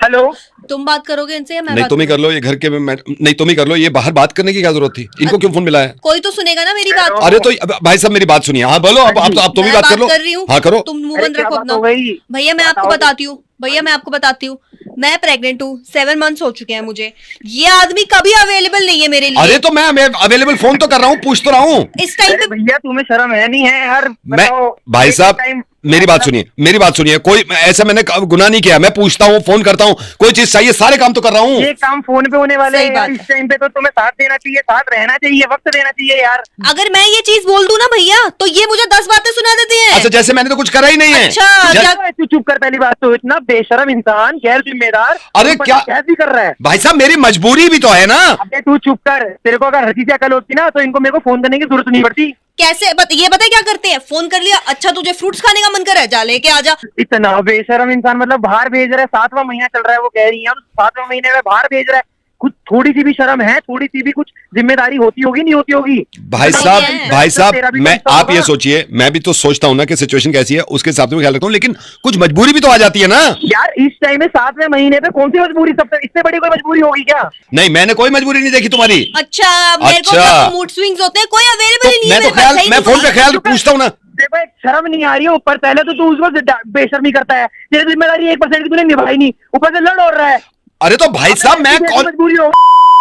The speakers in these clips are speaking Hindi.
हेलो, तुम बात करोगे इनसे या मैं नहीं बात तुम ही कर लो, ये घर के नहीं तुम ही कर लो, ये बाहर बात करने की क्या जरूरत थी? इनको क्यों फोन मिला है? कोई तो सुनेगा ना मेरी बात। अरे तो भाई साहब मेरी बात सुनिए। हाँ बोलो, अब तुम ही मैं बात कर लो। कर रही हूँ, हाँ करो। तुम मुंह अरे बंद क्या रखो बात अपना। हो गई? भैया मैं आपको बताओ। बताती हूँ, भैया मैं आपको बताती हूँ, मैं प्रेग्नेंट हूँ, 7 मंथ्स हो चुके हैं मुझे। ये आदमी कभी अवेलेबल नहीं है मेरे लिए। अरे तो मैं अवेलेबल फोन तो कर रहा हूँ, पूछ तो रहा हूँ। इस टाइम अरे पे भैया तुम्हें शर्म है नहीं है यार? मैं बताओ, भाई एक साहब टाइम- मेरी बात सुनिए, मेरी बात सुनिए। कोई ऐसा मैंने गुनाह नहीं किया। मैं पूछता हूँ, फोन करता हूँ, कोई चीज चाहिए, सारे काम तो कर रहा हूँ। ये काम फोन पे होने वाले सही हैं यार। बात इस टाइम पे तो तुम्हें साथ देना चाहिए, साथ रहना चाहिए, वक्त देना चाहिए यार। अगर मैं ये चीज बोल दूं ना भैया, तो ये मुझे 10 बातें सुना देते हैं। अच्छा जैसे मैंने तो कुछ करा ही नहीं है। अच्छा, जै- क्या- तू चुप कर। पहली बात तो इतना बेशरम इंसान, गैर जिम्मेदार। अरे तू क्या- कैसी कर रहा है? भाई साहब मेरी मजबूरी भी तो है ना। अबे तू चुप कर। तेरे को अगर हंसी से अकल होती ना तो इनको मेरे को फोन करने की जरूरत नहीं पड़ती। कैसे ये बता क्या करते हैं? फोन कर लिया, अच्छा तुझे फ्रूट्स खाने का मन कर रहा है, जा लेके आ जा। इतना बेशरम इंसान, मतलब बाहर भेज रहा है। 7वां महीना चल रहा है, वो कह रही है, और 7वें महीने में बाहर भेज रहा है। कुछ थोड़ी सी भी शर्म है? थोड़ी सी भी कुछ जिम्मेदारी होती होगी, नहीं होती होगी? भाई नहीं साहब है। भाई तेरा साहब भी मैं तो आप ये होगा। सोचिए, मैं भी तो सोचता हूँ ना कि सिचुएशन कैसी है, उसके हिसाब से मैं ख्याल रखता हूँ, लेकिन कुछ मजबूरी भी तो आ जाती है ना। यार इस टाइम में 7वें महीने पे कौन सी मजबूरी? सबसे इससे बड़ी कोई मजबूरी होगी क्या? नहीं मैंने कोई मजबूरी नहीं देखी तुम्हारी। अच्छा मेरे को अच्छा। मूड स्विंग्स होते हैं, कोई अवेलेबल ही नहीं है मैं तो मेरे पास, ख्याल सही मैं नहीं फोन पे बोला। ख्याल पूछता हूँ ना। देखो एक शर्म नहीं आ रही है ऊपर। पहले तो तू उसको बेशर्मी करता है, तेरी जिम्मेदारी 1% की तूने निभाई नहीं, ऊपर से लड़ और रहा है। अरे तो भाई साहब मैं ऐसी कौन मजबूरी हो,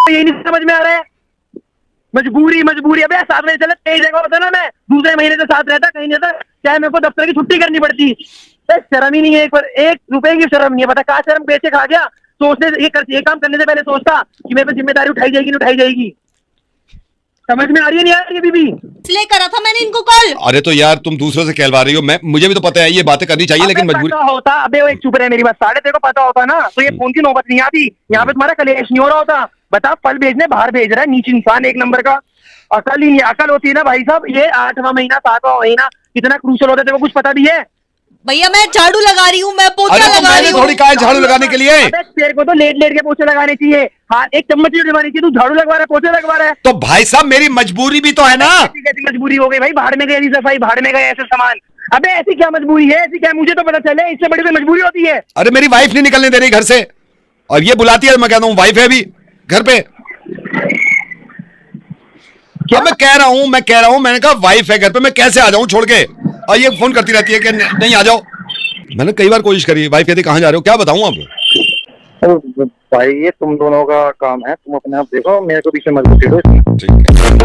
यही नहीं समझ में आ रहा है। मजबूरी मजबूरी। अबे 7 महीने चले, 23 जगह होता ना, मैं दूसरे महीने से साथ रहता, कहीं नहीं रहता, चाहे मेरे को दफ्तर की छुट्टी करनी पड़ती। शर्म ही नहीं है, एक रुपए की शर्म नहीं है। पता कहाँ शर्म बेचे खा गया। सोचने ये काम करने से पहले सोचता कि मेरे पे जिम्मेदारी उठाई जाएगी नहीं उठाई जाएगी। समझ में आ रही है नहीं आ रही है बीबी? इसलिए करा था मैंने इनको कॉल। अरे तो यार तुम दूसरों से कहलवा रही हो, मैं मुझे भी तो पता है ये बातें करनी चाहिए, लेकिन मजबूरी। पता होता, अबे वो एक चुप रहे मेरी बात। साढ़े तेरे को पता होता ना तो ये फोन की नौबत नहीं आती। यहाँ पे तुम्हारा कलेश नहीं हो रहा होता। बता, फल भेजने बाहर भेज रहा है, नीच इंसान एक नंबर का। अकल ही नहीं, अकल होती है ना भाई साहब। ये 8वां महीना 7वां महीना कितना क्रूशल होता है, तेरे को कुछ पता भी है? भैया मैं झाड़ू लगा रही हूँ, मैं पोछा अरे तो लगा मैंने रही हूँ। थोड़ी कहा है झाड़ू लगाने के लिए। अबे तेरे को तो लेट लेट के पोछे लगाने चाहिए। हाँ, एक चम्मच ही डलवानी चाहिए। तू झाड़ू लगवा रहा है, पोछे लगवा रहा है। तो भाई साहब मेरी मजबूरी भी तो है ना। ऐसी कैसी मजबूरी हो गई भाई? बाहर में गई ऐसी सफाई, बाहर में गए ऐसे सामान। अबे ऐसी क्या मजबूरी है? ऐसी क्या, मुझे तो पता चले, इससे बड़ी कोई मजबूरी होती है? अरे मेरी वाइफ नहीं निकलने दे रही घर से, और ये बुलाती है, मैं कहता हूँ वाइफ है अभी घर पे। क्या मैं कह रहा हूँ, मैंने कहा वाइफ है घर पे, मैं कैसे आ जाऊं छोड़ के? और ये फोन करती रहती है कि नहीं आ जाओ। मैंने कई बार कोशिश करी, वाइफ कहती कहाँ जा रहे हो, क्या बताऊं अब। भाई ये तुम दोनों का काम है, तुम अपने आप देखो, मेरे को पीछे मत घसीटो इसमें। ठीक है।